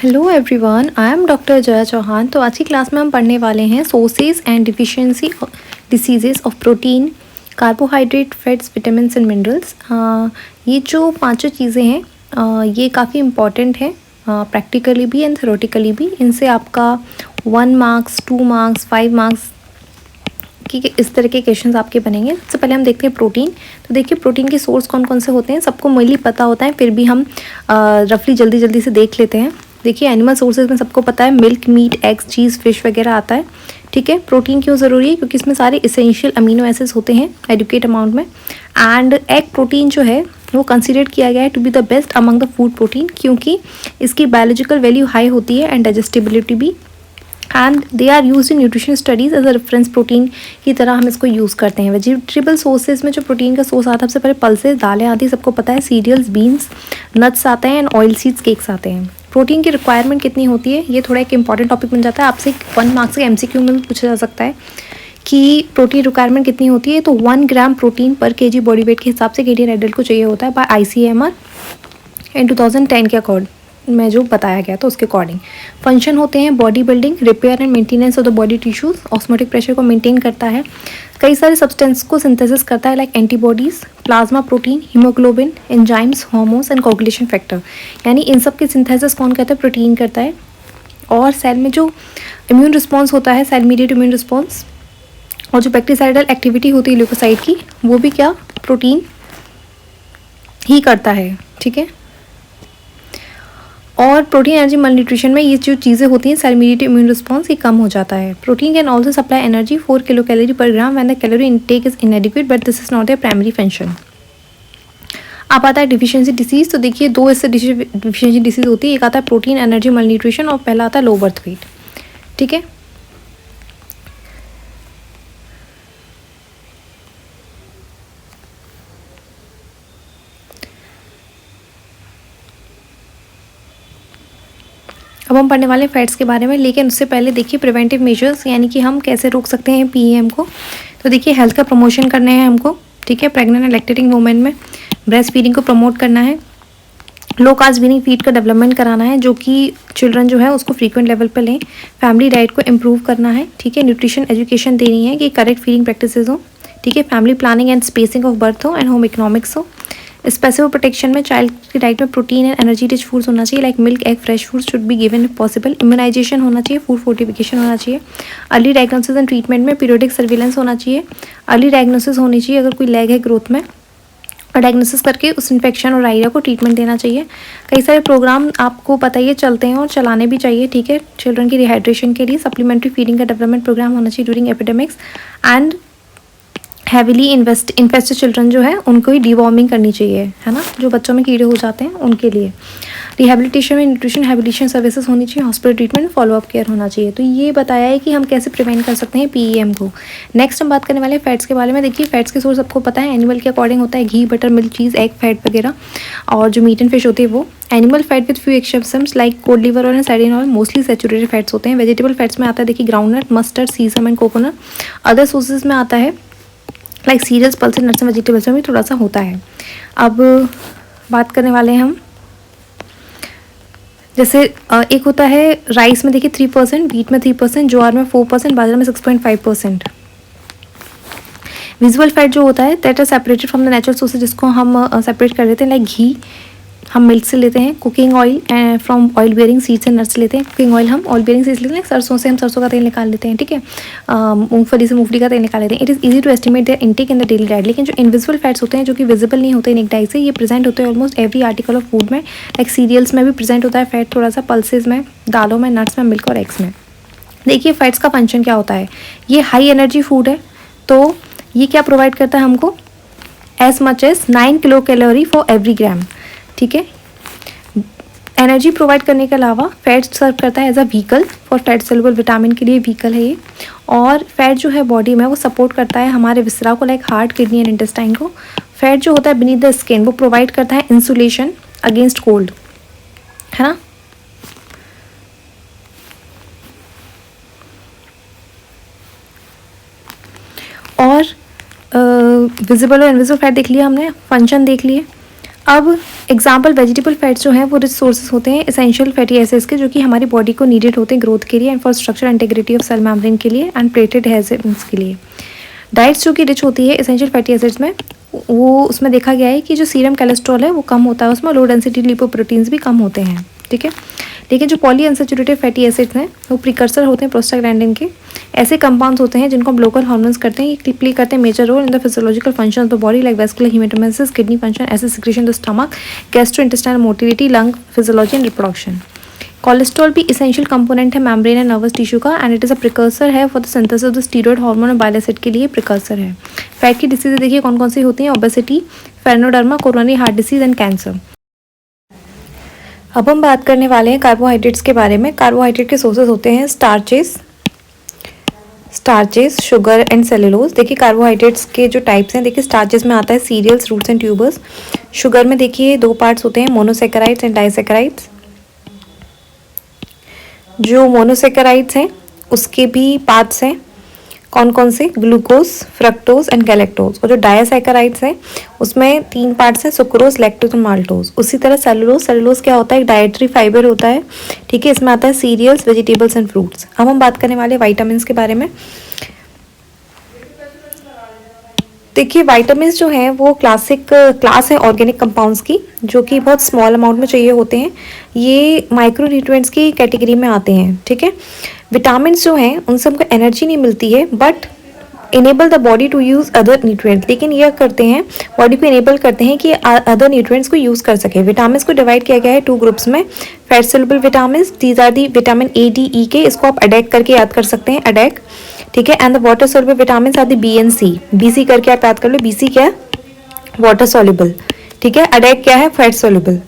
Hello everyone, I am doctor Jaya Chauhan. तो आज की क्लास में हम पढ़ने वाले हैं sources and deficiency diseases of protein, carbohydrate, fats, vitamins and minerals. ये जो पांचों चीज़ें हैं ये काफ़ी इम्पॉर्टेंट है प्रैक्टिकली भी एंड थ्योरेटिकली भी। इनसे आपका 1 मार्क्स, 2 मार्क्स, 5 मार्क्स कि इस तरह के क्वेश्चंस आपके बनेंगे। सबसे पहले हम देखते हैं प्रोटीन। तो देखिए प्रोटीन के सोर्स कौन कौन से होते हैं, सबको मेनली पता होता है, फिर भी हम रफली जल्दी जल्दी से देख लेते हैं। देखिए एनिमल सोर्सेज में सबको पता है मिल्क, मीट, एग्स, चीज़, फिश वगैरह आता है। ठीक है, प्रोटीन क्यों ज़रूरी है? क्योंकि इसमें सारे इसेंशियल अमीनो एसिड्स होते हैं एडुकेट अमाउंट में। एंड एग प्रोटीन जो है वो कंसिडर किया गया है to be the best among the food protein, क्योंकि इसकी बायोलॉजिकल वैल्यू हाई होती है एंड डाइजेस्टिबिलिटी भी। And they are use in nutrition studies as a reference protein की तरह हम इसको यूज़ करते हैं। वेजिटेबल सोर्सेज में जो प्रोटीन का सोर्स आता है सबसे पहले पल्सेस, दालें आती है, सबको पता है, सीरियल्स, बीन्स, नट्स आते हैं एंड ऑयल सीड्स, केक्स आते हैं। प्रोटीन की रिक्वायरमेंट कितनी होती है, ये थोड़ा एक इंपॉर्टेंट टॉपिक बन जाता है। आपसे 1 मार्क्स के MCQ में भी पूछा जा सकता है कि प्रोटीन रिक्वायरमेंट कितनी होती है। तो 1 ग्राम प्रोटीन पर केजी बॉडी वेट के हिसाब से केडी एडल्ट को चाहिए होता है बाय ICMR इन 2010 के अकॉर्डिंग में जो बताया गया था उसके अकॉर्डिंग। फंक्शन होते हैं body building, repair and maintenance of the body tissues, osmotic pressure को मेंटेन करता है, कई सारे सब्सटेंस को सिंथेसिस करता है like antibodies, plasma protein, haemoglobin, enzymes, hormones and coagulation factor. यानी इन सब के सिंथेसिस कौन करता है? प्रोटीन करता है। और सेल में जो इम्यून रिस्पॉन्स होता है, सेल मीडिएट इम्यून रिस्पॉन्स, और जो बैक्टीरियाइडल एक्टिविटी होती है ल्यूकोसाइट की, वो भी क्या प्रोटीन ही करता है। ठीक है, और प्रोटीन एनर्जी मलन्यूट्रिशन में ये जो चीज़ें होती हैं, सेल मीडिएटेड इम्यून रिस्पॉन्स, ये कम हो जाता है। Protein can also supply energy 4 kilo calorie per gram when the calorie intake is inadequate but this is not a primary function. अब आता है डिफिशियंसी डिसीज। तो देखिए दो इससे डिफिशियंसी डिसीज होती है, एक आता है प्रोटीन एनर्जी मलन्यूट्रिशन और पहला आता है लो बर्थ वेट। ठीक है, अब हम पढ़ने वाले फैट्स के बारे में, लेकिन उससे पहले देखिए प्रिवेंटिव मेजर्स, यानी कि हम कैसे रोक सकते हैं PEM को। तो देखिए हेल्थ का प्रमोशन करना है हमको। ठीक है, प्रेग्नेंट एंड लैक्टेटिंग वुमेन में ब्रेस्ट फीडिंग को प्रमोट करना है, लो कास्ट वीनिंग फीड का डेवलपमेंट कराना है जो कि चिल्ड्रन जो है उसको फ्रीक्वेंट लेवल पर लें, फैमिली डाइट को इम्प्रूव करना है। ठीक है, न्यूट्रिशन एजुकेशन देनी है कि करेक्ट फीडिंग प्रैक्टिसेस हो। ठीक है, family planning and spacing of birth हो एंड होम इकोनॉमिक्स हो। स्पेसिफिक प्रोटेक्शन में चाइल्ड की डाइट में protein and energy rich foods होना चाहिए like milk, egg, fresh foods should be given if possible. Immunization होना चाहिए, फूड फोर्टिफिकेशन होना चाहिए, अर्ली डायग्नोसिस एंड ट्रीटमेंट में पीरियोडिक सर्विलेंस होना चाहिए, अर्ली डायग्नोसिस होनी चाहिए अगर कोई लैग है ग्रोथ में, और डायग्नोसिस करके उस इन्फेक्शन और डायरिया को ट्रीटमेंट देना चाहिए। कई सारे प्रोग्राम आपको पता ही है चलते हैं और चलाने भी चाहिए। ठीक है, चिल्ड्रन की रिहाइड्रेशन के लिए सप्लीमेंट्री फीडिंग का डेवलपमेंट प्रोग्राम होना चाहिए during epidemics. And heavily infested children जो है उनको ही डिवॉर्मिंग करनी चाहिए, है ना, जो बच्चों में कीड़े हो जाते हैं उनके लिए। रिहेबिलिटेशन में न्यूट्रिशन हैबिलिटेशन सर्विसेज होनी चाहिए, हॉस्पिटल ट्रीटमेंट, फॉलोअप केयर होना चाहिए। तो ये बताया है कि हम कैसे प्रिवेंट कर सकते हैं PEM को। नेक्स्ट हम बात करने वाले हैं फैट्स के बारे में। देखिए फैट्स के सोर्स आपको पता है, एनिमल के अकॉर्डिंग होता है ghee, butter, milk, cheese, egg, fat वगैरह, और जो मीट एंड फिश होते हैं वो। Animal fat with few exceptions like cod liver और sardine oil mostly saturated fats होते हैं। वेजिटेबल फैट्स में आता है देखिए groundnut, mustard, sesame and coconut. Other sources में आता है like cereals, pulses, nuts and vegetables में भी थोड़ा सा होता है। अब बात करने वाले हैं हम, जैसे एक होता है राइस में देखिए 3%, व्हीट में 3%, ज्वार में 4%, बाजरा में 6.5%। विजुअल फैट जो होता है that are separated from the natural sources, जिसको हम सेपरेट कर देते हैं लाइक घी हम मिल्क से लेते हैं, cooking oil from oil bearing seeds and nuts लेते हैं। कुकिंग ऑयल हम ऑयल बेयरिंग सीड्स लेते हैं, सरसों से हम सरसों का तेल निकाल लेते हैं। ठीक है, मूंगफली से मूंगफली का तेल निकाल लेते हैं। It is easy to estimate their intake in the daily diet. लेकिन जो इनविजिबल फैट्स होते हैं जो कि विजिबल नहीं होते इन डाइट से, ये प्रेजेंट होते हैं almost every article of food में, लाइक सीरियल्स में भी प्रेजेंट होता है फैट थोड़ा सा, पल्सेज में, दालों में, नट्स में, मिल्क और एग्स में। देखिए फैट्स का फंक्शन क्या होता है, ये हाई एनर्जी फूड है, तो ये क्या प्रोवाइड करता है हमको, as much as 9 kilo calorie for every gram. ठीक है, एनर्जी प्रोवाइड करने के अलावा फैट सर्व करता है as a vehicle for fat soluble vitamin के लिए व्हीकल है ये। और फैट जो है बॉडी में वो सपोर्ट करता है हमारे विसरा को like heart, kidney and intestine को। फैट जो होता है बीनीथ द स्किन वो प्रोवाइड करता है इंसुलेशन अगेंस्ट कोल्ड, है ना। और विजिबल और इनविजिबल फैट देख लिया हमने, फंक्शन देख लिए। अब एग्जाम्पल वेजिटेबल फैट्स जो हैं वो रिच सोर्सेज होते हैं एसेंशियल फैटी एसिड्स के, जो कि हमारी बॉडी को नीडेड होते हैं ग्रोथ के लिए and for structure integrity of cell membrane के लिए एंड प्लेटेड एसिड्स के लिए। डाइट्स जो कि रिच होती है एसेंशियल फैटी एसिड्स में, वो उसमें देखा गया है कि जो सीरम कोलेस्ट्रॉल है वो कम होता है, उसमें लो डेंसिटी लिपोप्रोटीन्स भी कम होते हैं, ठीक है। लेकिन जो पॉली अनसैचुरेटेड फैटी एसिड्स हैं वो प्रिकर्सर होते हैं प्रोस्टाग्लैंडिन के। ऐसे कंपाउंड्स होते हैं जिनको हम लोकल हार्मोन्स करते हैं, ये प्ले करते हैं major role in the physiological function of the body like vascular homeostasis, kidney function, acid secretion the stomach, gastrointestinal motility, lung physiology and reproduction. Cholesterol भी इसेंशियल कंपोनेंट है मेम्ब्रेन एंड नर्वस टिश्यू का and it is a precursor है for the synthesis of the steroid hormone और bile acid के लिए precursor है। Fat की disease देखिए कौन कौन सी होती हैं, obesity, phrynoderma, coronary heart disease and cancer. अब हम बात करने वाले हैं कार्बोहाइड्रेट्स के बारे में। कार्बोहाइड्रेट के सोर्सेज होते हैं स्टार्चेस, शुगर एंड सेलुलोज। देखिए कार्बोहाइड्रेट्स के जो टाइप्स हैं, देखिए स्टार्चेस में आता है cereals, roots and tubers. Sugar में देखिए दो पार्ट्स होते हैं, मोनोसेकेराइड्स एंड डाइसेकेराइड्स। जो मोनोसेकेराइड्स हैं उसके भी पार्ट्स हैं, कौन कौन से, ग्लूकोज, फ्रक्टोज एंड गैलेक्टोज। और जो डायसैकेराइड्स हैं उसमें तीन पार्ट्स हैं, सुक्रोज, लैक्टोज एंड माल्टोज। उसी तरह सेलुलोज क्या होता है, एक डाइटरी फाइबर होता है, ठीक है। इसमें आता है सीरियल्स, वेजिटेबल्स एंड फ्रूट्स। अब हम बात करने वाले विटामिन के बारे में। देखिए विटामिन्स जो हैं वो क्लास है ऑर्गेनिक कंपाउंड्स की, जो कि बहुत स्मॉल अमाउंट में चाहिए होते हैं। ये माइक्रो न्यूट्रिएंट्स की कैटेगरी में आते हैं, ठीक है। विटामिन्स जो हैं उनसे हमको एनर्जी नहीं मिलती है but enable the body to use other nutrients, लेकिन यह करते हैं बॉडी को इनेबल करते हैं कि अदर न्यूट्रिएंट्स को यूज़ कर सके। विटामिन्स को डिवाइड किया गया है टू ग्रुप्स में, fat soluble vitamins, these are the vitamin A, D, E K, इसको आप अडैक करके याद कर सकते हैं, अडैक, ठीक है। And the water soluble vitamins are the B and C, B C करके आप याद कर लो, बी सी क्या है, वाटर सोल्युबल, ठीक है। अडैक क्या है, फैट सोल्युबल।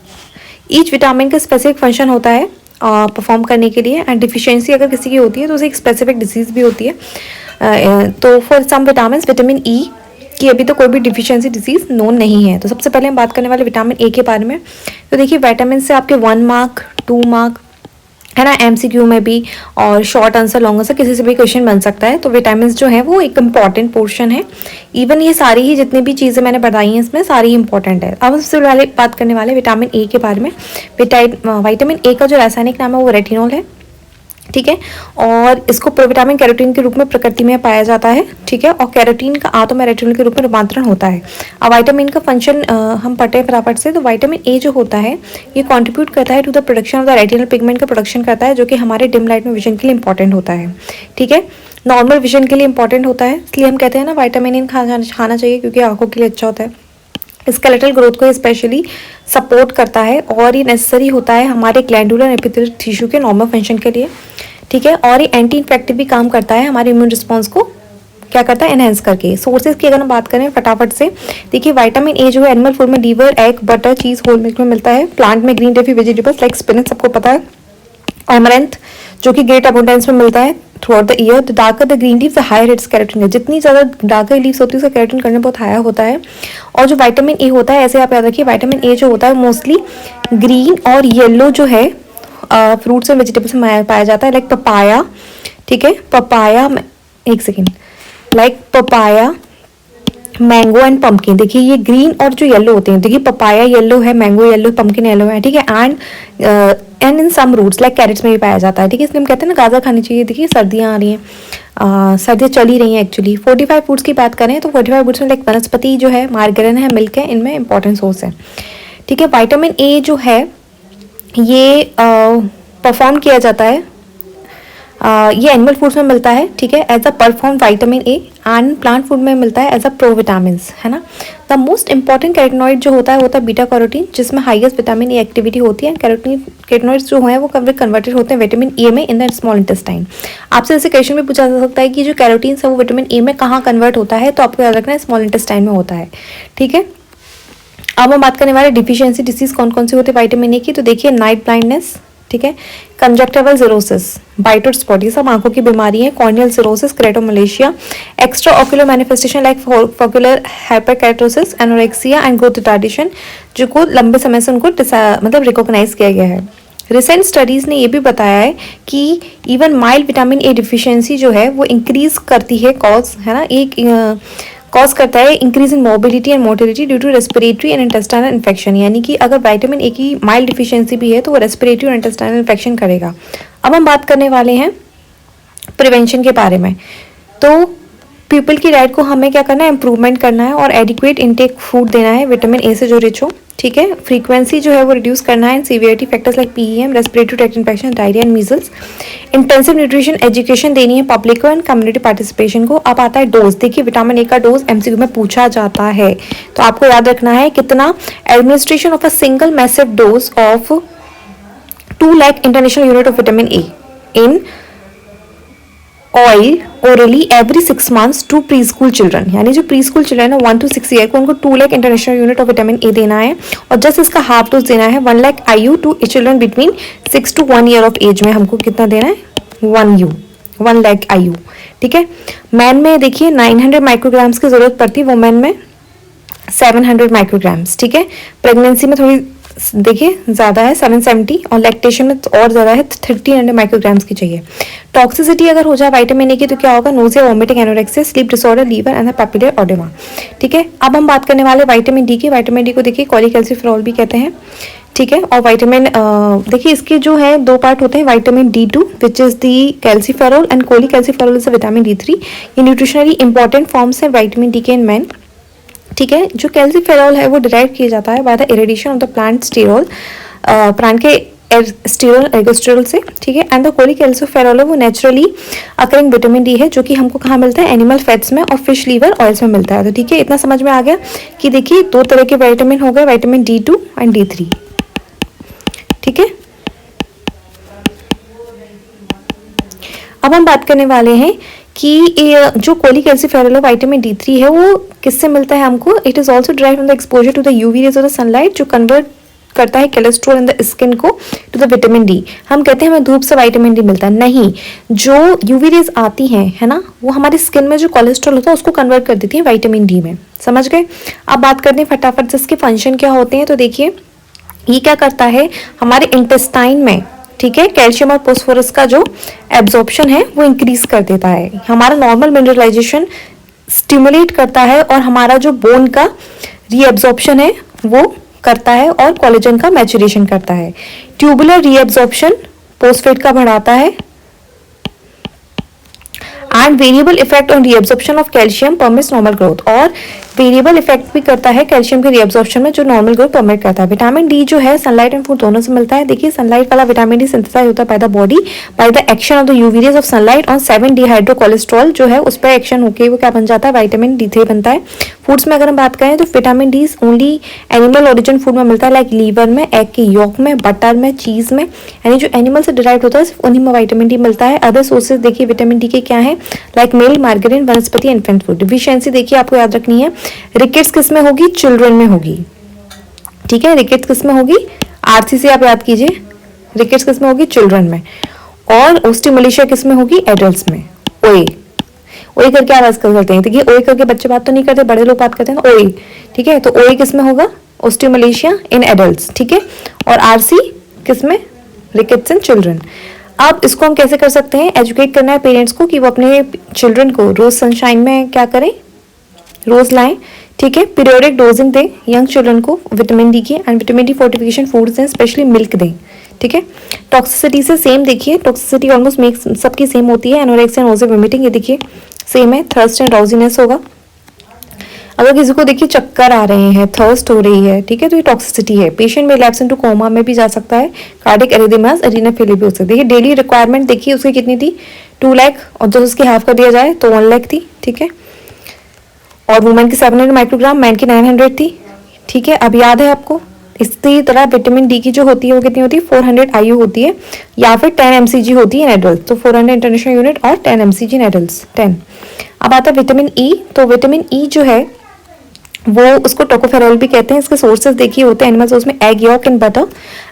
ईच विटामिन का स्पेसिफिक फंक्शन होता है परफॉर्म करने के लिए, एंड डिफिशियंसी अगर किसी की होती है तो उसे एक स्पेसिफिक डिजीज भी होती है। तो for some vitamin, vitamin E की अभी तो कोई भी डिफिशियंसी डिजीज नोन नहीं है। तो सबसे पहले हम बात करने वाले विटामिन ए के बारे में। तो देखिए विटामिन से आपके 1 मार्क 2 मार्क है ना, एमसीक्यू में भी, और शॉर्ट आंसर लॉन्ग आंसर किसी से भी क्वेश्चन बन सकता है। तो विटामिन जो है वो एक इम्पॉर्टेंट पोर्शन है। इवन ये सारी ही जितनी भी चीज़ें मैंने बताई हैं इसमें सारी इंपॉर्टेंट है। अब सबसे पहले बात करने वाले विटामिन ए के बारे में। विटामिन ए का जो रासायनिक नाम है वो रेटिनॉल है, ठीक है। और इसको प्रोविटामिन कैरोटीन के रूप में प्रकृति में पाया जाता है, ठीक है। और कैरोटीन का आतों में रेटिनॉल के रूप में रूपांतरण होता है। अब विटामिन का फंक्शन हम पढ़ते हैं फटाफट से। तो विटामिन ए जो होता है ये कंट्रीब्यूट करता है to the production of the retinal pigment का प्रोडक्शन करता है, जो कि हमारे डिम लाइट में विजन के लिए इंपॉर्टेंट होता है, ठीक है। नॉर्मल विजन के लिए इंपॉर्टेंट होता है, इसलिए हम कहते हैं ना विटामिन ए खाना चाहिए क्योंकि आंखों के लिए अच्छा होता है। स्केलेटल ग्रोथ को स्पेशली सपोर्ट करता है और ये नेसेसरी होता है हमारे ग्लैंडुलर एपिथेलियल टिश्यू के नॉर्मल फंक्शन के लिए, ठीक है। और ये एंटी इन्फेक्टिव भी काम करता है, हमारे इम्यून रिस्पॉन्स को क्या करता है, एनहेंस करके। सोर्सेज की अगर हम बात करें फटाफट से, देखिए विटामिन ए जो है एनिमल फूड में लीवर, एग, बटर, चीज, होल मिल्क में मिलता है। प्लांट में green leafy vegetables like spinach, सबको पता है। अमरंथ जो कि ग्रेट अबंडेंस में मिलता है throughout the year. The darker the green leaves the higher its carotene, जितनी ज़्यादा डार्कर लीव्स होती है उसका कैरोटीन करने बहुत हायर होता है। और जो विटामिन ए होता है, ऐसे आप याद रखिए, विटामिन ए जो होता है मोस्टली ग्रीन और येलो जो है फ्रूट्स एंड वेजिटेबल्स में पाया जाता है, लाइक पपाया, ठीक है। पपाया, एक second, like papaya, mango and pumpkin. देखिए ये ग्रीन और जो येलो होते हैं, देखिए पपाया येलो है, मैंगो येलो, पम्पकिन येलो है, ठीक है। And in some roots like carrots में भी पाया जाता है, ठीक है। इसलिए हम कहते हैं ना गाजर खानी चाहिए। देखिए सर्दियाँ आ रही हैं, सर्दियाँ चल ही रही हैं एक्चुअली। 45 फूड्स की बात करें तो 45 फूड्स में लाइक वनस्पति जो है, मार्गरेन है, मिल्क है, इनमें इंपॉर्टेंट सोर्स है, ठीक है। विटामिन ए जो है ये परफॉर्म किया जाता है, ये एनिमल फूड्स में मिलता है, ठीक है, as a preform vitamin A, and plant food में मिलता है एज अ प्रोविटामिन्स, है ना। द मोस्ट इंपॉर्टेंट कैरोटिनॉइड जो होता है बीटा कैरोटीन, जिसमें हाईएस्ट विटामिन ए एक्टिविटी होती है। कैरोटिनॉइड्स जो हैं वो कन्वर्टेड होते हैं विटामिन ए में इन द स्मॉल इंटेस्टाइन। आपसे ऐसे क्वेश्चन भी पूछा जा सकता है कि जो कैरोटीन है वो विटामिन ए में कहाँ कन्वर्ट होता है, तो आपको याद रखना है स्मॉल इंटेस्टाइन में होता है, ठीक है। अब हम बात करने वाले डिफिशियंसी डिसीज कौन कौन सी होती है विटामिन ए की। तो देखिए नाइट ब्लाइंडनेस, ठीक है, कंजक्टिवल सिरोसिस, बाइटोड स्पॉट, ये सब आंखों की बीमारी है। Corneal xerosis, keratomalacia, extra ocular manifestation like follicular hyperkeratosis, anorexia and growth retardation, जो को लंबे समय से उनको मतलब रिकॉग्नाइज किया गया है। रिसेंट स्टडीज़ ने ये भी बताया है कि even mild vitamin A deficiency जो है वो इंक्रीज करती है कॉज, है ना, एक कॉज करता है increase in mobility and motility due to respiratory and intestinal infection, यानी कि अगर विटामिन ए की माइल्ड डिफिशियंसी भी है तो वो रेस्पिरेटरी और इंटेस्टाइनल इन्फेक्शन करेगा। अब हम बात करने वाले हैं प्रिवेंशन के बारे में। तो पीपल की डाइट को हमें क्या करना है, इंप्रूवमेंट करना है और एडिक्वेट इनटेक फूड देना है विटामिन ए से जो रिच हो, ठीक है। फ्रीक्वेंसी जो है वो रिड्यूस करना है, severity factors like PEM, respiratory tract infection, diarrhoea and measles. Intensive nutrition education देनी है पब्लिक को एंड कम्युनिटी पार्टिसिपेशन को। अब आता है डोज। देखिए विटामिन ए का डोज एमसीक्यू में पूछा जाता है, तो आपको याद रखना है कितना। Administration of a single massive dose of 2 lakh international unit of vitamin A in oil orally every 6 months to preschool children, यानी जो प्री स्कूल चिल्ड्रन है 1 to 6 ईयर को उनको 2 lakh international unit of vitamin ए देना है। और जस्ट इसका half dose देना है 1 lakh IU to children between 6 to 1 year of age में हमको कितना देना है, 1 लाख IU, ठीक है। मैन में देखिए 900 माइक्रोग्राम्स की जरूरत पड़ती है, वुमेन में 700 माइक्रोग्राम्स, ठीक है। प्रेगनेंसी में थोड़ी देखिए ज़्यादा है 770 और लैक्टेशन में और ज़्यादा है 1300 माइक्रोग्राम्स की चाहिए। टॉक्सिसिटी अगर हो जाए विटामिन ए की तो क्या होगा, nausea, vomiting, anorexia, sleep disorder, liver and papillary oedema, ठीक है। अब हम बात करने वाले विटामिन डी की। विटामिन डी को देखिए कॉलीकैल्सिफेरॉल भी कहते हैं, ठीक है। और विटामिन देखिए इसके जो है 2 पार्ट होते हैं, vitamin D2 which is the calciferol and cholecalciferol is vitamin D3। ये न्यूट्रिशनली इंपॉर्टेंट फॉर्म्स है विटामिन डी के इन मैन, ठीक है। जो कैल्सिफेरॉल है वो डिराइव किया जाता है by the irradiation of the plant sterol, plant के स्टेरोल एर्गोस्टेरोल से, ठीक है। एंड द कोलीकैल्सिफेरॉल है वो नेचुरली अकरिंग विटामिन डी है जो कि हमको कहाँ मिलता है, एनिमल फैट्स में और फिश लीवर ऑयल्स में मिलता है। तो ठीक है, इतना समझ में आ गया कि देखिए 2 तरह के विटामिन हो गए, विटामिन D2 एंड D3, ठीक है। अब हम बात करने वाले हैं कि जो कोलीकैल्सिफेरॉल विटामिन D3 है वो किससे मिलता है हमको। It is also derived from the exposure to the UV rays of the sunlight, जो कन्वर्ट करता है कोलेस्ट्रॉल इन द स्किन को टू द विटामिन डी। हम कहते हैं हमें धूप से विटामिन डी मिलता है, नहीं, जो यूवी रेज आती हैं है ना, वो हमारी स्किन में जो कोलेस्ट्रॉल होता है उसको कन्वर्ट कर देती है विटामिन डी में, समझ गए। अब बात करते हैं फटाफट से इसके फंक्शन क्या होते हैं। तो देखिए ये क्या करता है हमारे इंटेस्टाइन में, ठीक है, कैल्शियम और फोस्फोरस का जो एब्जॉर्प्शन है वो इंक्रीज कर देता है, हमारा नॉर्मल मिनरलाइजेशन स्टिमुलेट करता है और हमारा जो बोन का रीएब्जॉर्प्शन है वो करता है और कोलेजन का मैचुरेशन करता है। ट्यूबुलर रीएब्जॉर्प्शन फोस्फेट का बढ़ाता है and variable effect on reabsorption of calcium permits normal growth, और वेरिएबल इफेक्ट भी करता है कैल्शियम के रीएब्जॉर्प्शन में जो नॉर्मल ग्रोथ परमिट करता है। विटामिन डी जो है सनलाइट एंड फूड दोनों से मिलता है। देखिए सनलाइट वाला विटामिन डी सिंथेसाइज होता है by the body by the action of the UV rays of sunlight on 7 डिहाइड्रोकोलेस्ट्रॉल, जो है उस पर एक्शन होकर वो क्या बन जाता है, विटामिन D3 बनता है। फूड्स में अगर हम बात करें तो vitamin D only animal origin food में मिलता है, लाइक लीवर में, एग के यॉक में, बटर में, चीज में, यानी जो एनिमल से डिराइव होता है सिर्फ उन्हीं में विटामिन डी मिलता है। अदर सोर्सेज देखिए विटामिन डी के क्या है, लाइक मिल्क, मार्गरीन, वनस्पति, इन्फेंट फूड। डिफिशियंसी देखिए आपको याद रखनी है, रिकेट्स किस में होगी, चिल्ड्रन में होगी, ठीक है। रिकेट्स किस में होगी, आरसी से आप याद कीजिए, रिकेट्स किस में होगी, चिल्ड्रन में, और ओस्टियोमलेशिया किस में होगी, एडल्ट्स में। ओए ओए करके आवाज करते हैं, देखिए ओए करके बच्चे बात तो नहीं करते, बड़े लोग बात करते हैं ओए, ठीक है। तो ओए किस में होगा, ओस्टियोमलेशिया इन एडल्ट्स, ठीक है। और आरसी किस में, रिकेट्स इन चिल्ड्रन। अब इसको हम कैसे कर सकते हैं, एजुकेट करना है पेरेंट्स को कि वो अपने चिल्ड्रन को रोज सनशाइन में क्या करें, रोज लाएं, ठीक है। पीरियोडिक डोजिंग दें यंग चिल्ड्रन को विटामिन डी की, and vitamin D fortification foods दें, स्पेशली मिल्क दें, ठीक है। टॉक्सिसिटी से सेम देखिए, टॉक्सिसिटी ऑलमोस्ट मेक सबकी सेम होती है, एनोरेक्सिया, नोजिया, वोमिटिंग, ये देखिए सेम है। थर्स्ट एंड ड्राउजीनेस होगा, अगर किसी को देखिए चक्कर आ रहे हैं, थर्स्ट हो रही है, ठीक है, तो ये टॉक्सिसिटी है। पेशेंट में लैप्स इनटू कोमा में भी जा सकता है, कार्डिक एरिथमियास, एरिना फेलियर भी हो सकती है। डेली रिक्वायरमेंट देखिए उसकी कितनी थी, 2 लाख, और जब उसकी हाफ कर दिया जाए तो 1 लाख थी, ठीक है। और वुमेन की 700 माइक्रोग्राम, मैन की 900 थी, ठीक है। अब याद है आपको, इसी तरह विटामिन डी की जो होती है वो कितनी होती है, 400 IU होती है, या फिर 10 mcg होती है इन एडल्ट, तो 400 इंटरनेशनल यूनिट और 10 mcg इन एडल्ट 10। अब आता है विटामिन ई। तो विटामिन ई जो है वो उसको टोकोफेरोल भी कहते हैं। इसके सोर्सेज देखिए होते हैं एनिमल सोर्स में egg York and butter.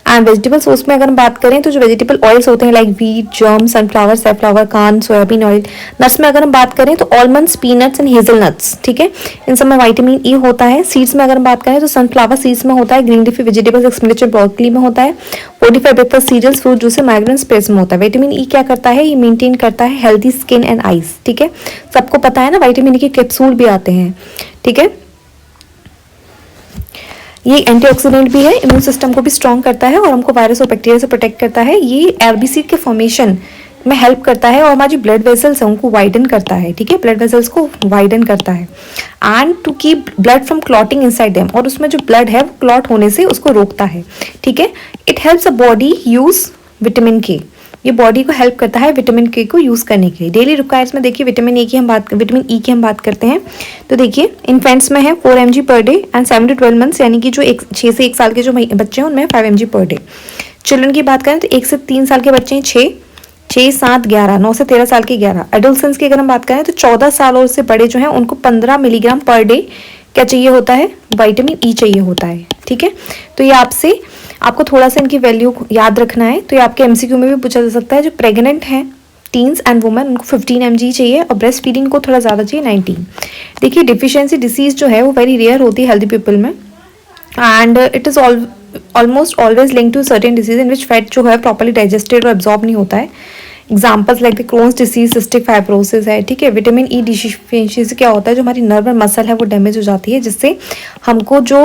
And vegetable source में अगर हम बात करें तो जो वेजिटेबल ऑयल्स होते हैं like wheat, germ, sunflower, safflower, corn, soybean oil. Nuts में अगर हम बात करें तो आलमंड्स, पीनट्स एंड हेजलनट्स, ठीक है, इन सब में विटामिन ई होता है। सीड्स में अगर हम बात करें तो सनफ्लावर सीड्स में होता है, green leafy vegetables spinach, broccoli में होता है, 45 breakfast cereals, fruit juice, margarine spreads में होता है। विटामिन ई क्या करता है, ये मेंटेन करता है हेल्दी स्किन एंड आईज, ठीक है। सबको पता है ना विटामिन ई के कैप्सूल भी आते हैं, ठीक है। ये एंटीऑक्सीडेंट भी है, इम्यून सिस्टम को भी स्ट्रॉन्ग करता है और हमको वायरस और बैक्टीरिया से प्रोटेक्ट करता है। ये आरबीसी के फॉर्मेशन में हेल्प करता है और हमारी ब्लड वेसल्स है उनको वाइडन करता है, ठीक है, ब्लड वेसल्स को वाइडन करता है। And to keep blood from clotting inside them, और उसमें जो ब्लड है वो क्लॉट होने से उसको रोकता है, ठीक है। It helps a body use vitamin के, ये बॉडी को हेल्प करता है विटामिन के को यूज़ करने के लिए। डेली रिक्वायर्स में देखिए विटामिन ई की हम बात करते हैं तो देखिए इन्फेंट्स में है 4 mg per day and 7 to 12 months, यानी कि जो 6 से 1 साल के जो बच्चे हैं उनमें 5 mg पर डे। चिल्ड्रन की बात करें तो 1 से 3 साल के बच्चे हैं 6, 7, 11, 9 से 13 साल के 11। एडोलसेंस की अगर हम बात करें तो 14 साल और से बड़े जो हैं उनको 15 मिलीग्राम पर डे क्या चाहिए होता है, विटामिन ई चाहिए होता है, ठीक है। तो ये आपको थोड़ा सा इनकी वैल्यू याद रखना है। तो ये आपके एमसीक्यू में भी पूछा जा सकता है। जो प्रेग्नेंट हैं टीन्स एंड वुमेन उनको 15 mg चाहिए और ब्रेस्ट फीडिंग को थोड़ा ज़्यादा चाहिए 19। देखिए डिफिशियंसी डिसीज जो है वो वेरी रेयर होती है हेल्दी पीपल में, and it is almost always link to certain disease in which fat जो है प्रॉपर्ली डाइजेस्टेड और एब्जॉर्ब नहीं होता है। Examples like the Crohn's disease, cystic fibrosis है, ठीक है। विटामिन ई डिफिशियंसी से क्या होता है, जो हमारी नर्व और मसल है वो डैमेज हो जाती है, जिससे हमको जो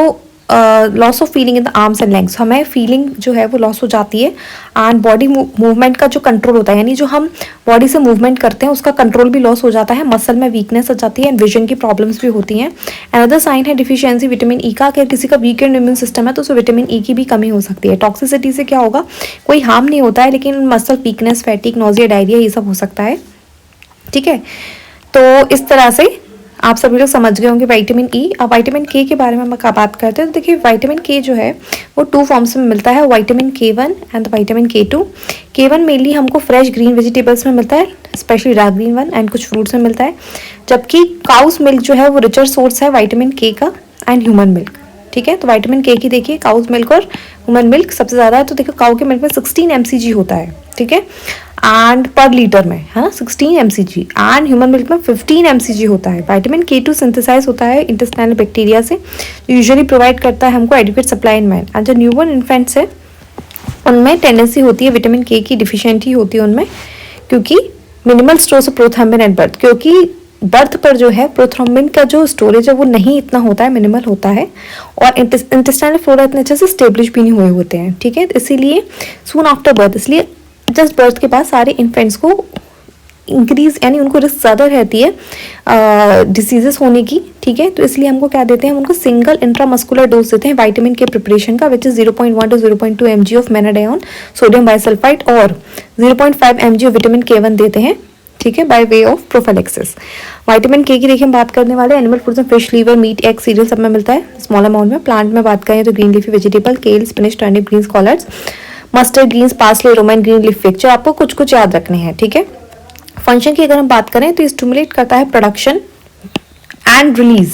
loss of feeling in the arms and legs, हमें फीलिंग जो है वो लॉस हो जाती है। एंड बॉडी मूवमेंट का जो कंट्रोल होता है, यानी जो हम बॉडी से मूवमेंट करते हैं उसका कंट्रोल भी लॉस हो जाता है, मसल में वीकनेस हो जाती है एंड विजन की प्रॉब्लम्स भी होती हैं। अनदर साइन है डिफिशियंसी विटामिन ई का, अगर किसी का वीकेंड इम्यून सिस्टम है तो उसमें विटामिन ई की भी कमी हो सकती है। टॉक्सिसिटी से क्या होगा, कोई हार्म नहीं होता है लेकिन मसल वीकनेस, फैटिक, नोजिया, डायरिया ये सब हो सकता है, ठीक है। तो इस तरह से आप सभी लोग समझ गए होंगे विटामिन ई। अब विटामिन के के बारे में हम बात करते हैं तो देखिए विटामिन के जो है वो 2 फॉर्म्स में मिलता है, vitamin K1 and vitamin K2। K1 mainly हमको फ्रेश ग्रीन वेजिटेबल्स में मिलता है, specially dark green one, and कुछ फ्रूट्स में मिलता है। जबकि काउस मिल्क जो है वो रिचर सोर्स है विटामिन के का एंड ह्यूमन मिल्क, ठीक है। तो विटामिन के की देखिए काउस मिल्क और ह्यूमन मिल्क सबसे ज़्यादा है, तो देखिए काउ के मिल्क में 16 mcg होता है, ठीक है, एंड पर लीटर में है ना 16 mcg, एंड ह्यूमन मिल्क में 15 mcg होता है। विटामिन K2 सिंथेसाइज होता है इंटेस्टाइनल बैक्टीरिया से, जो यूजुअली प्रोवाइड करता है हमको adequate supply in man. And जो न्यूबॉर्न इन्फेंट्स है उनमें टेंडेंसी होती है विटामिन के की डिफिशियंटी होती है उनमें, क्योंकि minimal stores of prothrombin at birth, क्योंकि बर्थ पर जो है प्रोथ्रोम्बिन का जो स्टोरेज है वो नहीं इतना होता है, मिनिमल होता है, और इंटेस्टाइनल फ्लोरा इतने अच्छे से स्टेब्लिश भी नहीं हुए होते हैं, ठीक है। इसीलिए सून आफ्टर बर्थ, इसलिए जस्ट बर्थ के बाद सारे इन्फेंट्स को इंक्रीज यानी उनको रिस्क ज़्यादा रहती है डिसीजेस होने की, ठीक है। तो इसलिए हमको क्या देते हैं, हम उनको सिंगल इंट्रामस्कुलर डोज देते हैं विटामिन के प्रिपरेशन का, which is 0.1 to 0.2 mg of menadione sodium bisulphide, और 0.5 mg ऑफ विटामिन K1 देते हैं, ठीक है, by way of prophylaxis. Vitamin K की देखिए हम बात करने वाले एनिमल फूड्स में fish, liver, meat, egg, cereal सब में मिलता है स्मॉल अमाउंट में। प्लांट में बात करें तो green leafy vegetable, kale, spinach, turnip, greens, collards, mustard greens, parsley, romaine green leaf picture, आपको कुछ कुछ याद रखने हैं, ठीक है। फंक्शन की अगर हम बात करें तो स्टिमुलेट करता है production and release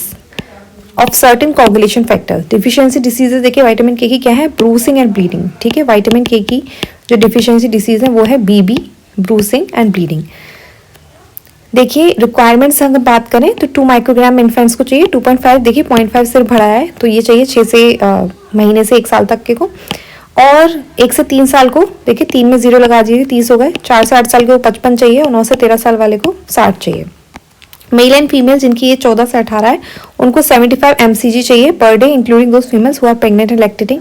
of certain coagulation factors. Deficiency diseases देखिए विटामिन के की क्या है, ब्रूसिंग एंड ब्लीडिंग, ठीक है। विटामिन के की जो डिफिशियंसी डिसीज है वो है बीबी, ब्रूसिंग एंड ब्लीडिंग। देखिए रिक्वायरमेंट्स अगर बात करें तो 2 माइक्रोग्राम इन्फेंट्स को चाहिए, 2.5 देखिए 0.5 सिर्फ बढ़ाया है तो ये चाहिए 6 से महीने से 1 साल तक के को, और 1 से 3 साल को देखिए 3 में 0 लगा दीजिए 30 हो गए, 4 से 8 साल के को 55 चाहिए, और 9 से 13 साल वाले को 60 चाहिए। मेल एंड फीमेल जिनकी एज 14 से 18 है उनको 75 mcg चाहिए per day, including those females who are pregnant and lactating.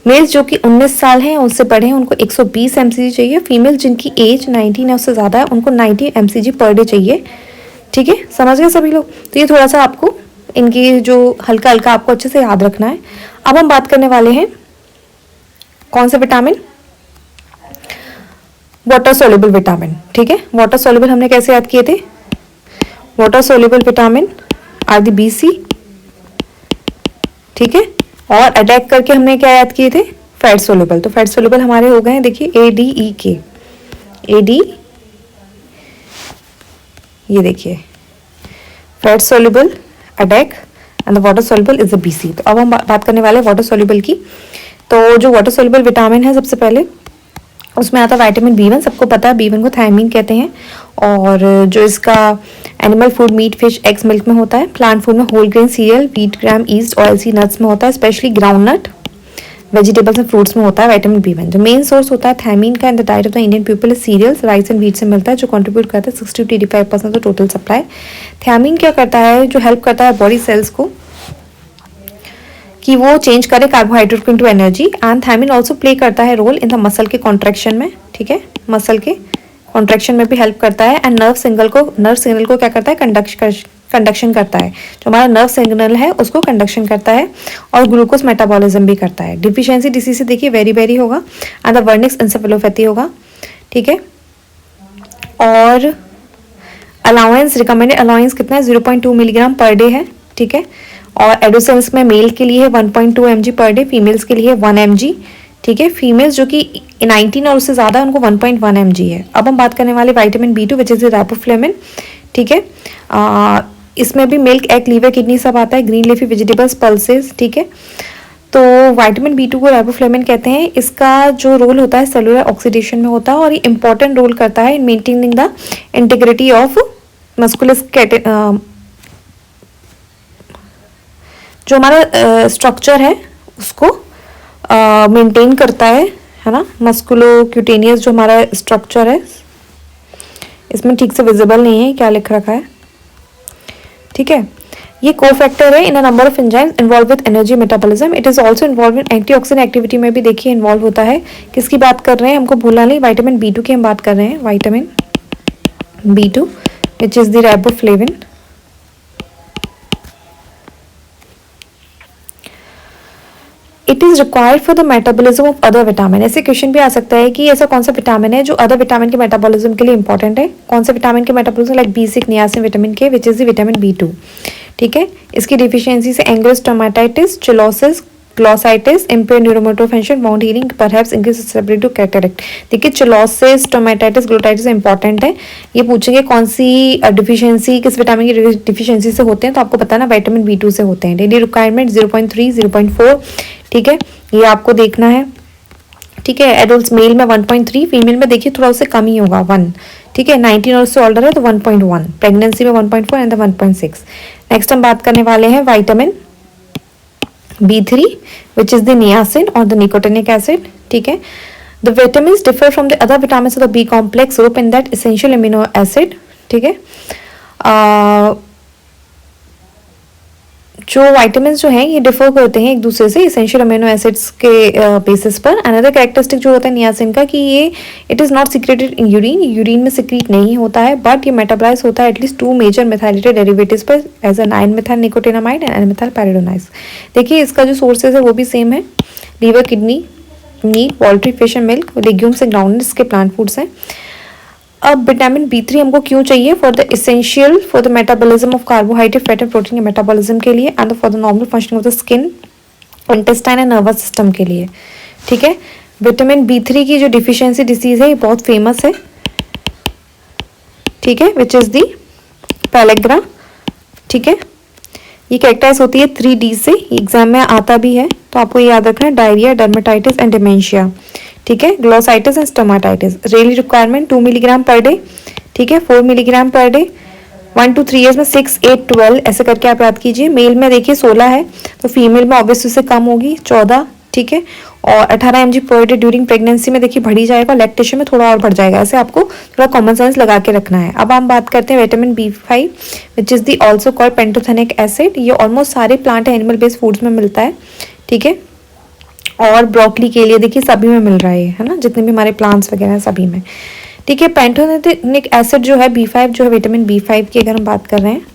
Males जो कि 19 साल हैं उससे बड़े हैं उनको 120 mcg चाहिए। फीमेल जिनकी एज 19 है उससे ज़्यादा है उनको 90 mcg पर डे चाहिए, ठीक है। समझ गए सभी लोग। तो ये थोड़ा सा आपको इनकी जो हल्का हल्का आपको अच्छे से याद रखना है। अब हम बात करने वाले हैं कौन से विटामिन, वाटर सोल्यूबल विटामिन, ठीक है। वाटर सोल्यूबल हमने कैसे याद किए थे, water soluble vitamin are the BC, ठीक है, और अटैक करके हमने क्या याद किए थे, फैट सोल्यूबल। तो फैट सोल्यूबल हमारे हो गए हैं देखिए ADEK, AD, ये देखिए fat soluble, attack, and the water soluble is the BC। तो अब हम बात करने वाले हैं वाटर सॉल्युबल की। तो जो वाटर सॉल्युबल विटामिन है सबसे पहले उसमें आता है विटामिन B1। सबको पता है B1 को थायमीन कहते हैं, और जो इसका animal food meat fish eggs milk में होता है, प्लांट फूड में whole grain cereal wheat gram yeast oil seed nuts में होता है, specially groundnut vegetables and fruits में होता है विटामिन B1। जो मेन सोर्स होता है थायमीन का in the diet of the Indian people is cereals, rice and wheat से मिलता है, जो कंट्रीब्यूट करता है 60 to 85% of total supply. Thiamine क्या करता है, जो हेल्प करता है बॉडी सेल्स को कि वो चेंज करे कार्बोहाइड्रेट को into energy, and thiamine also play करता है रोल इन द मसल के कॉन्ट्रैक्शन में, ठीक है, मसल के कॉन्ट्रैक्शन में भी हेल्प करता है, एंड नर्व सिग्नल को क्या करता है, कंडक्शन करता है। जो हमारा नर्व सिग्नल है उसको कंडक्शन करता है, और ग्लूकोज मेटाबॉलिज्म भी करता है। डिफिशियंसी डिसीज से देखिए वेरी होगा, एंड द वर्निक्स एंसेफेलोपैथी होगा, ठीक है। और अलाउंस रिकमेंडेड अलाउंस कितना है, 0.2 मिलीग्राम पर डे है, ठीक है। और एडोसेंस में मेल के लिए है 1.2 mg पर डे, फीमेल्स के लिए 1 mg, ठीक है। फीमेल्स जो कि 19 और उससे ज़्यादा उनको 1.1 mg है। अब हम बात करने वाले vitamin B2 which is riboflavin, ठीक है। इसमें भी मिल्क एग लीवर किडनी सब आता है, ग्रीन लीफी वेजिटेबल्स पल्सेस, ठीक है। तो विटामिन B2 को राइबोफ्लेविन कहते हैं। इसका जो रोल होता है सेलुलर ऑक्सीडेशन में होता है, और ये इंपॉर्टेंट रोल करता है in maintaining the integrity of muscular जो हमारा स्ट्रक्चर है उसको मेंटेन करता है ना। मस्कुलोक्यूटेनियस जो हमारा स्ट्रक्चर है, इसमें ठीक से विजिबल नहीं है क्या लिख रखा है, ठीक है। ये कोफैक्टर है in a number of enzymes involve with energy metabolism. It is also involve in antioxidant activity में भी देखिए इन्वॉल्व होता है। किसकी बात कर रहे हैं, हमको भूलना नहीं, विटामिन B2 की हम बात कर रहे हैं। Vitamin B2 which is the riboflavin. It is required for the metabolism of other vitamin. ऐसे क्वेश्चन भी आ सकता है कि ऐसा कौन सा विटामिन है जो अदर विटामिन के मेटाबॉलिज्म के लिए इंपॉर्टेंट है। कौन से विटामिन के metabolism, like B6 niacin vitamin के विच इज द विटामिन B2, ठीक है। इसकी डिफिशियंसी से angular stomatitis, cheilosis, glossitis, impaired neuromotor function, wound healing, perhaps increase susceptibility to cataract. देखिए चिलोसिस, स्टोमेटाइटिस, ग्लोटाइटिस इंपॉर्टेंट है। ये पूछेंगे कौन सी डिफिशियंसी किस विटामिन की डिफिशियंसी से होते हैं, तो आपको पता है ना विटामिन B2 से होते हैं। डेली रिक्वायरमेंट 0.3, 0.4, ठीक है, ये आपको देखना है, ठीक है। एडल्ट मेल में 1.3, फीमेल में देखिए थोड़ा उससे कम ही होगा 1, ठीक है। 19 और उससे ऑल्डर है तो 1.1, प्रेगनेंसी में 1.4 एंड 1.6। नेक्स्ट हम बात करने वाले हैं vitamin B3 which is the niacin और द निकोटिनिक एसिड, ठीक है। The vitamins differ from the other vitamins of the B complex group in that essential amino acid, ठीक है। जो विटामिन्स जो हैं ये डिफर करते हैं एक दूसरे से एसेंशियल अमीनो एसिड्स के बेसिस पर। अनदर कैरेक्टरिस्टिक जो होता है नियासिन का कि ये it is not secreted in urine, urine में सिक्रीट नहीं होता है, बट ये मेटाबलाइज होता है एटलीस्ट 2 मेजर मेथाइलेटेड डेरिवेटिव्स पर as a 9-methyl nicotinamide and N-methyl pyridinase। देखिए इसका जो सोर्सेज है वो भी सेम है, liver, kidney, meat, poultry, fish and milk, legumes and groundnuts के प्लांट फूड्स हैं। अब विटामिन B3 हमको क्यों चाहिए, for the essential for the metabolism of carbohydrate, fat and protein के मेटाबॉलिज्म के लिए, and for the normal functioning of the skin, intestine and nervous system के लिए, ठीक है। विटामिन B3 की जो डिफिशियंसी डिसीज है ये बहुत फेमस है, ठीक है, विच इज दी पैलेग्रा, ठीक है। ये कैरेक्टराइज होती है 3D से, एग्जाम में आता भी है तो आपको ये याद रखना है, डायरिया, डर्मेटाइटिस एंड डिमेंशिया, ठीक है, glossitis and stomatitis. Daily requirement 2 milligram per day, ठीक है, 4 milligram per day, 1 to 3 years में 6, 8, 12 ऐसे करके आप याद कीजिए। मेल में देखिए 16 है तो फीमेल में ऑब्वियसली से कम होगी 14, ठीक है। और 18 mg per day during pregnancy में देखिए बढ़ ही जाएगा, लैक्टेशन में थोड़ा और बढ़ जाएगा। ऐसे आपको थोड़ा कॉमन सेंस लगा के रखना है। अब हम बात करते हैं vitamin B5 which is the also called pantothenic acid. ये ऑलमोस्ट सारे प्लांट एनिमल बेस्ड फूड्स में मिलता है, ठीक है। और ब्रोकली के लिए देखिए सभी में मिल रहा है ना, जितने भी हमारे प्लांट्स वगैरह सभी में, ठीक है। पेंटोथेनिक एसिड जो है B5 जो है विटामिन B5 की अगर हम बात कर रहे हैं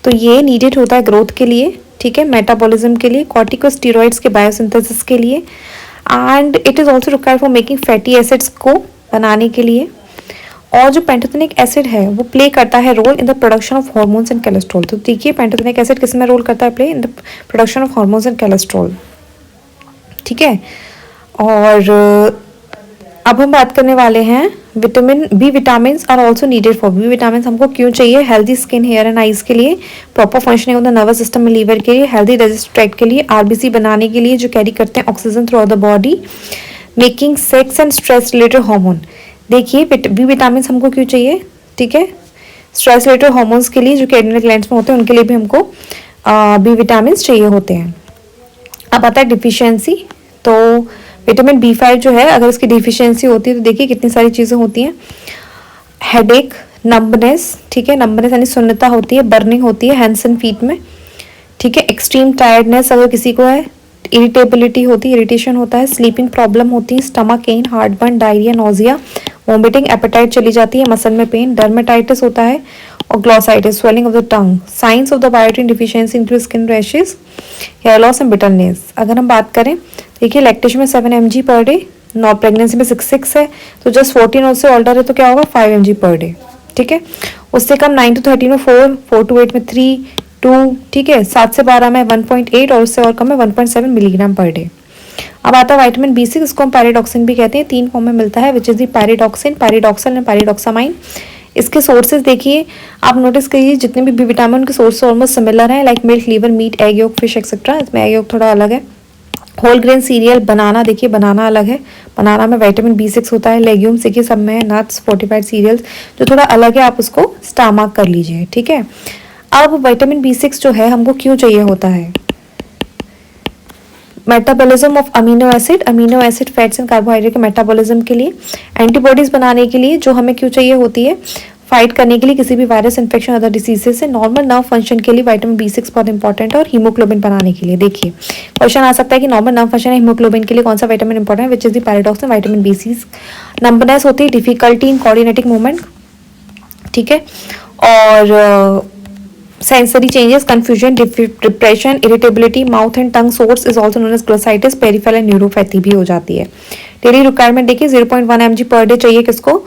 तो ये नीडेड होता है ग्रोथ के लिए, ठीक है, मेटाबॉलिज्म के लिए, कॉर्टिकोस्टेरॉइड्स के बायोसिंथेसिस के लिए, and it is also required for making fatty acids को बनाने के लिए। और जो पेंटोथेनिक एसिड है वो प्ले करता है role in the production of hormones and cholesterol. तो देखिए पेंटोथेनिक एसिड किस में रोल करता है, play in the production of hormones and cholesterol, ठीक है। और अब हम बात करने वाले हैं vitamin B. Vitamin are also needed for B. Vitamin हमको क्यों चाहिए? Healthy skin, hair and eyes के लिए, proper functioning of the nervous system में, लीवर के लिए, हेल्दी डाइजेस्टिव ट्रैक्ट के लिए, आरबीसी बनाने के लिए जो कैरी करते हैं oxygen through out the body, making sex and stress related hormone. देखिए बी विटामिन हमको क्यों चाहिए? ठीक है, स्ट्रेस रिलेटेड हार्मोन्स के लिए जो कि एड्रिनल ग्लैंड्स में होते हैं उनके लिए भी हमको बी विटामिन चाहिए होते हैं। अब आता है डिफिशियंसी। तो विटामिन B5 जो है अगर उसकी डिफिशियंसी होती है तो देखिए कितनी सारी चीज़ें होती हैं। हेडेक, नंबनेस, ठीक है, नंबनेस यानी सुन्नता होती है, बर्निंग होती है हैंड्स एंड फीट में, ठीक है, एक्सट्रीम टायर्डनेस अगर किसी को है, इरिटेबिलिटी होती है, इरिटेशन होता है, स्लीपिंग प्रॉब्लम होती है, stomach pain, heartburn, diarrhoea, nausea, vomiting, appetite चली जाती है, मसल में पेन, डर्मेटाइटिस होता है और glossitis, swelling of the tongue. Signs of the biotin deficiency include skin rashes, hair loss and bitterness. अगर हम बात करें देखिए लैक्टेशन में 7 mg per day, non pregnancy में 6 है, तो जस्ट 14 और से ऑल्डर है तो क्या होगा 5 mg पर डे, ठीक है। उससे कम 9 to 13 में 4, 4 to 8 में 3, 2, ठीक है, 7 से 12 में 1.8 और उससे और कम में 1.7 मिलीग्राम पर डे। अब आता है वाइटामिन B6, इसको हम पैराडॉक्सिन भी कहते हैं, 3 फॉर्म में मिलता है, which is the pyridoxine, pyridoxal and pyridoxamine. इसके सोर्सेज देखिए, आप नोटिस करिए जितने भी विटामिन के सोर्स ऑलमोस्ट सिमिलर हैं, like milk, liver, meat, egg yolk, fish etcetera. इसमें एग योक थोड़ा अलग है। होल ग्रेन सीरियल, बनाना, देखिए बनाना अलग है, बनाना में विटामिन B6 होता है। लेग्यूम्स देखिए सब में, नट्स, फोर्टिफाइड सीरियल्स जो थोड़ा अलग है आप उसको स्टार मार्क कर लीजिए, ठीक है। अब विटामिन B6 जो है हमको क्यों चाहिए होता है? Metabolism of amino acid, fats and carbohydrate के मेटाबॉलिज्म के लिए, एंटीबॉडीज बनाने के लिए जो हमें क्यों चाहिए होती है? फाइट करने के लिए किसी भी वायरस इन्फेक्शन, अदर डिसीजेस से, नॉर्मल नर्व फंक्शन के लिए विटामिन B6 बहुत इंपॉर्टेंट है, और हीमोग्लोबिन बनाने के लिए। देखिए क्वेश्चन आ सकता है कि नॉर्मल नर्व फंक्शन है, हीमोग्लोबिन के लिए कौन सा विटामिन इंपॉर्टेंट है, which is the pyridoxine vitamin B6। Numbness होती है, डिफिकल्टी इन कोऑर्डिनेटिंग मूवमेंट, ठीक है, और sensory changes, confusion, depression, irritability, mouth and tongue sores is also known as glossitis, peripheral and neuropathy भी हो जाती है। डेली रिक्वायरमेंट देखिए 0.1 mg पर डे चाहिए किसको?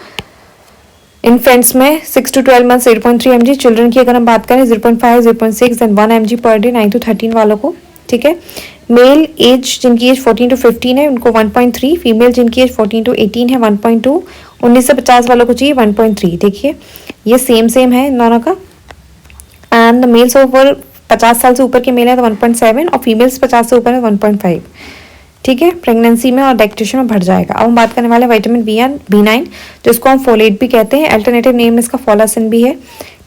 इन्फेंट्स में 6 to 12 मंथ्स 0.3 mg, चिल्ड्रन की अगर हम बात करें 0.5, 0.6 and 1 mg per day 9 to 13 वालों को, ठीक है। मेल एज जिनकी एज 14 to 15 है उनको 1.3, फीमेल जिनकी एज 14 to 18 है 1.2, 19 से 50 वालों को चाहिए 1.3। देखिए ये सेम है इन दोनों का। एंड मेल्स ओवर 50 साल से ऊपर के मेल है तो 1.7 और फीमेल्स 50 से ऊपर है 1.5, ठीक है। प्रेगनेंसी में और लैक्टेशन में बढ़ जाएगा। अब हम बात करने वाले विटामिन B9 जिसको हम फोलेट भी कहते हैं, अल्टरनेटिव नेम इसका फोलासिन भी है,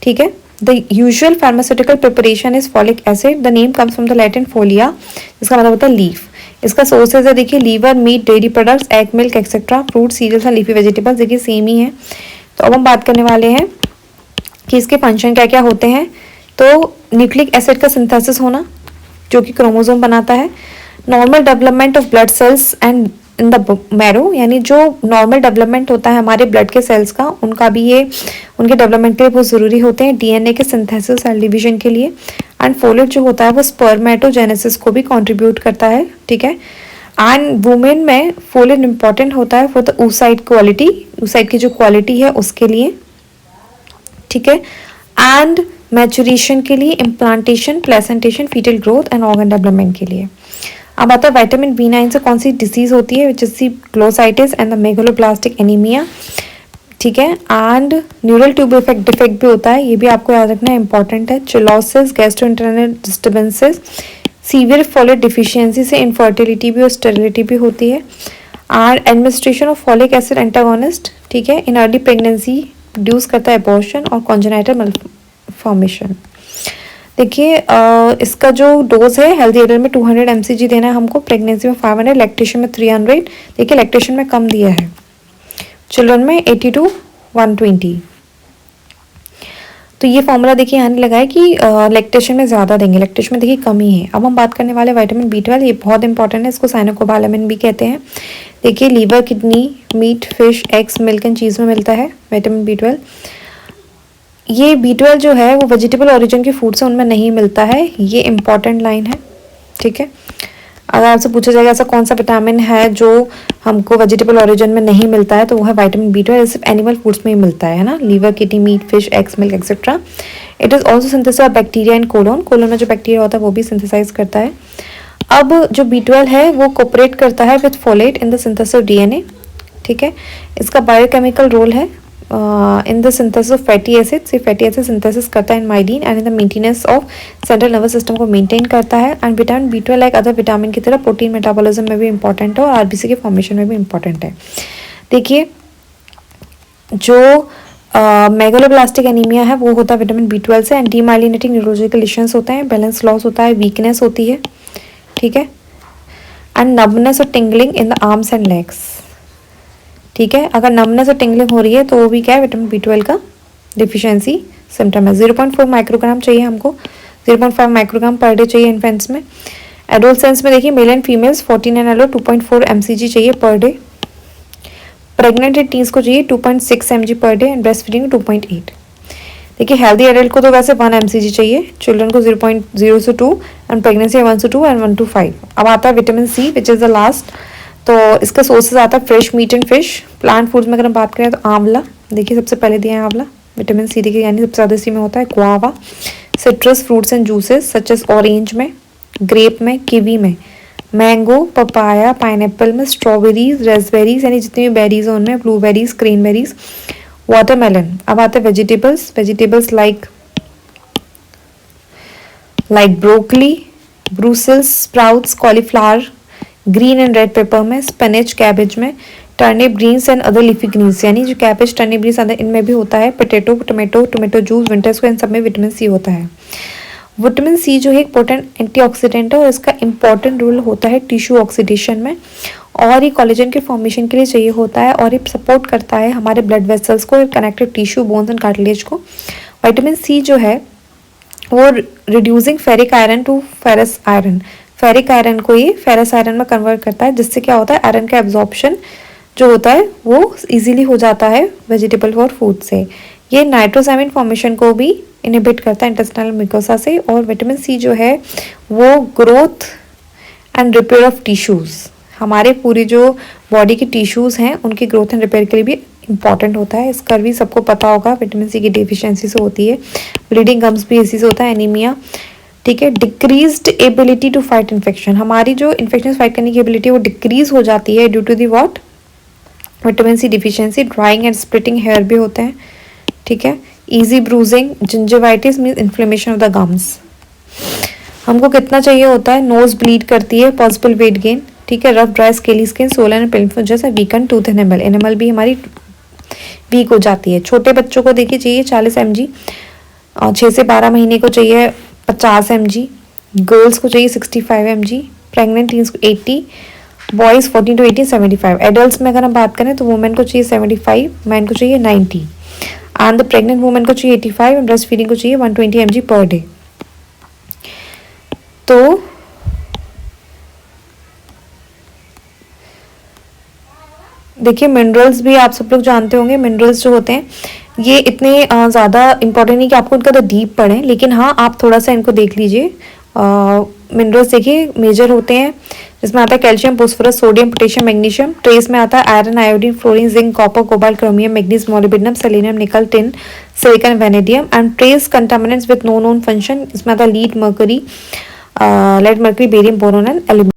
ठीक है। The usual pharmaceutical preparation is folic acid, the name comes from the Latin folia, इसका मतलब होता है लीफ। इसका सोर्सेज है देखिए liver, meat, dairy products, egg, milk etcetera, fruit, cereals and leafy vegetables, देखिए सेम ही है। तो अब हम बात करने वाले हैं कि इसके फंक्शन क्या क्या होते हैं। तो न्यूक्लिक एसिड का सिंथेसिस होना जो कि क्रोमोसोम बनाता है, normal development of blood cells and in the marrow, यानी जो नॉर्मल डेवलपमेंट होता है हमारे ब्लड के सेल्स का, उनका भी ये उनके डेवलपमेंट के लिए बहुत ज़रूरी होते हैं, डीएनए के सिंथेसिस, सेल डिवीजन के लिए। एंड फोलेट जो होता है वो स्पर्मेटोजेनेसिस को भी कंट्रीब्यूट करता है, ठीक है। एंड वुमेन में फोलेट इंपॉर्टेंट होता है for the oocyte quality, oocyte की जो क्वालिटी है उसके लिए, ठीक है। एंड मैचुरेशन के लिए, implantation, placentation, fetal growth and organ development के लिए। अब आता है विटामिन B9 से कौन सी डिसीज होती है, which is the glossitis and the megaloblastic anaemia, ठीक है। एंड न्यूरल ट्यूब डिफेक्ट भी होता है, ये भी आपको याद रखना है, इंपॉर्टेंट है। Cheilosis, gastrointestinal disturbances, severe folate deficiency से इनफर्टिलिटी भी और स्टेरिलिटी भी होती है। और administration of folic acid antagonist, ठीक है, इन अर्ली प्रेगनेंसी प्रोड्यूस करता है एबॉर्शन और कॉन्जेनाइटल फॉर्मेशन। देखिए इसका जो डोज है हेल्दी एडल्ट में 200 mcg देना है हमको, प्रेगनेंसी में 500, लैक्टेशन में 300, देखिए लैक्टेशन में कम दिया है, चिल्ड्रन में 80 to 120। तो ये फॉर्मूला देखिए यहाँ लगा है कि लैक्टेशन में ज़्यादा देंगे, लैक्टेशन में देखिए कम ही है। अब हम बात करने वाले विटामिन B12, ये बहुत इंपॉर्टेंट है, इसको साइनोकोबालामिन भी कहते हैं। देखिए liver, kidney, meat, fish, eggs, milk and cheese में मिलता है विटामिन B12। ये B12 जो है वो वेजिटेबल ओरिजिन के फूड से उनमें नहीं मिलता है, ये इंपॉर्टेंट लाइन है, ठीक है। अगर आपसे पूछा जाएगा ऐसा कौन सा विटामिन है जो हमको वेजिटेबल ओरिजिन में नहीं मिलता है, तो वो है विटामिन B12, सिर्फ एनिमल फूड्स में ही मिलता है ना, liver, kidney, meat, fish, eggs, milk etcetera. It is also synthesis of bacteria and colon, colon में जो बैक्टीरिया होता है वो भी सिंथेसाइज करता है। अब जो B12 है वो कोऑपरेट करता है with folate in the synthesis of DNA, ठीक है। इसका बायोकेमिकल रोल है in the synthesis of fatty acids, ये फैटी एसिड सिंथेसिस करता है in myelin and in the maintenance of central nervous system को मेंटेन करता है। And vitamin B12 like other vitamin की तरह प्रोटीन मेटाबॉलिज्म में भी इंपॉर्टेंट है और आरबीसी के फॉर्मेशन में भी इंपॉर्टेंट है। देखिए जो मेगालोब्लास्टिक एनीमिया है वो होता है विटामिन B12 से, एंड डीमाइलिनेटिंग न्यूरोलॉजिकल इश्यूज होते हैं, बैलेंस लॉस होता है, वीकनेस होती है, ठीक है, एंड नम्बनेस और tingling in the arms and legs, ठीक है। अगर नम्बनेस और टिंगलिंग हो रही है तो वो भी क्या है, विटामिन B12 का डिफिशियंसी सिम्टम है। 0.4 माइक्रोग्राम चाहिए हमको, 0.5 माइक्रोग्राम पर डे चाहिए इन्फेंट्स में। एडोलसेंस में देखिए मेल एंड फीमेल्स 14 एंड अलो 2.4 mcg चाहिए पर डे। प्रेग्नेंट टीन्स को चाहिए 2.6 mg per day and breast feeding 2.8। देखिए हेल्दी एडल्ट को तो वैसे 1 mcg चाहिए, चिल्ड्रन को 0.0 से 2 एंड प्रेगनेंसी 1 से 2 एंड 1 to 5। अब आता है vitamin C which is the last. तो इसका सोर्सेज आता है fresh meat and fish. Plant foods में अगर हम बात करें तो आंवला, देखिए सबसे पहले दिया है आंवला, विटामिन सी देखिए यानी सबसे ज़्यादा इसी में होता है। Guava, citrus fruits and juices such as orange में, ग्रेप में, कीवी में, मैंगो, पपाया, पाइनएप्पल में, स्ट्रॉबेरीज, रेसबेरीज यानी जितनी भी बेरीज हैं उनमें, ब्लूबेरीज, क्रेनबेरीज, वाटरमेलन। अब आते हैं vegetables, vegetables like broccoli, Brussels sprouts, cauliflower, green and red pepper में, स्पिनच, कैबेज में, turnip greens and other leafy greens यानी जो कैबेज, टर्निप ग्रीन्स अदर इनमें भी होता है। पोटैटो, टोमेटो जूस, विंटर्स को इन सब में विटामिन सी होता है। विटामिन सी जो है एक पोटेंट एंटीऑक्सीडेंट है और इसका इंपॉर्टेंट रोल होता है टिश्यू ऑक्सीडेशन में, और ये कोलेजन के फॉर्मेशन के लिए चाहिए होता है, और ये सपोर्ट करता है हमारे ब्लड वेसल्स को, connected tissue, bones and cartilage को। विटामिन सी जो है वो reducing ferric iron to ferrous iron, ferric iron को ये फेरस आयरन में कन्वर्ट करता है, जिससे क्या होता है आयरन का एब्जॉर्प्शन जो होता है वो इजीली हो जाता है वेजिटेबल और फूड से। ये नाइट्रोसामिन फॉर्मेशन को भी इनहिबिट करता है इंटेस्टाइनल म्यूकोसा से। और विटामिन सी जो है वो growth and repair of tissues, हमारे पूरी जो बॉडी की टिश्यूज़ हैं उनकी ग्रोथ एंड रिपेयर के लिए भी इंपॉर्टेंट होता है। इसका भी सबको पता होगा विटामिन सी की डिफिशियंसी से होती है। ब्लीडिंग गम्स भी इसी से होता है, एनीमिया, ठीक है। Decreased ability to fight infection, हमारी जो इन्फेक्शन फाइट करने की एबिलिटी वो डिक्रीज हो जाती है due to the what, vitamin C deficiency. Drying and splitting hair भी होते हैं, ठीक है। Easy bruising, gingivitis means inflammation of the gums. हमको कितना चाहिए होता है, नोज ब्लीड करती है, पॉसिबल वेट गेन, ठीक है। Rough dry scaly skin, Solan and painful जैसा वीकन टूथ एनिमल, एनिमल भी हमारी वीक हो जाती है। छोटे बच्चों को देखिए चाहिए 40 mg, 6 से 12 महीने को चाहिए 50 mg, गर्ल्स को चाहिए 65 mg, प्रेग्नेंट टीन्स को 80, बॉयज़ 14 to 18 75। एडल्ट में अगर हम बात करें तो वुमेन को चाहिए 75, मैन को चाहिए 90, एंड द प्रेग्नेंट वुमेन को चाहिए 85 एंड ब्रेस्ट फीडिंग को चाहिए 120 mg पर डे। तो देखिए मिनरल्स भी आप सब लोग जानते होंगे, मिनरल्स जो होते हैं ये इतने ज़्यादा इंपॉर्टेंट नहीं कि आपको इनका तो डीप पढ़ें, लेकिन हाँ आप थोड़ा सा इनको देख लीजिए। मिनरल्स देखिए मेजर होते हैं, जिसमें आता है calcium, phosphorus, sodium, potassium, magnesium. Trace में आता है iron, iodine, fluorine, zinc, copper, cobalt, chromium, manganese, molybdenum, selenium, nickel, tin, silicon, vanadium. And trace contaminants with no known function, इसमें आता है lead, mercury, lead, mercury, barium, boron and aluminium.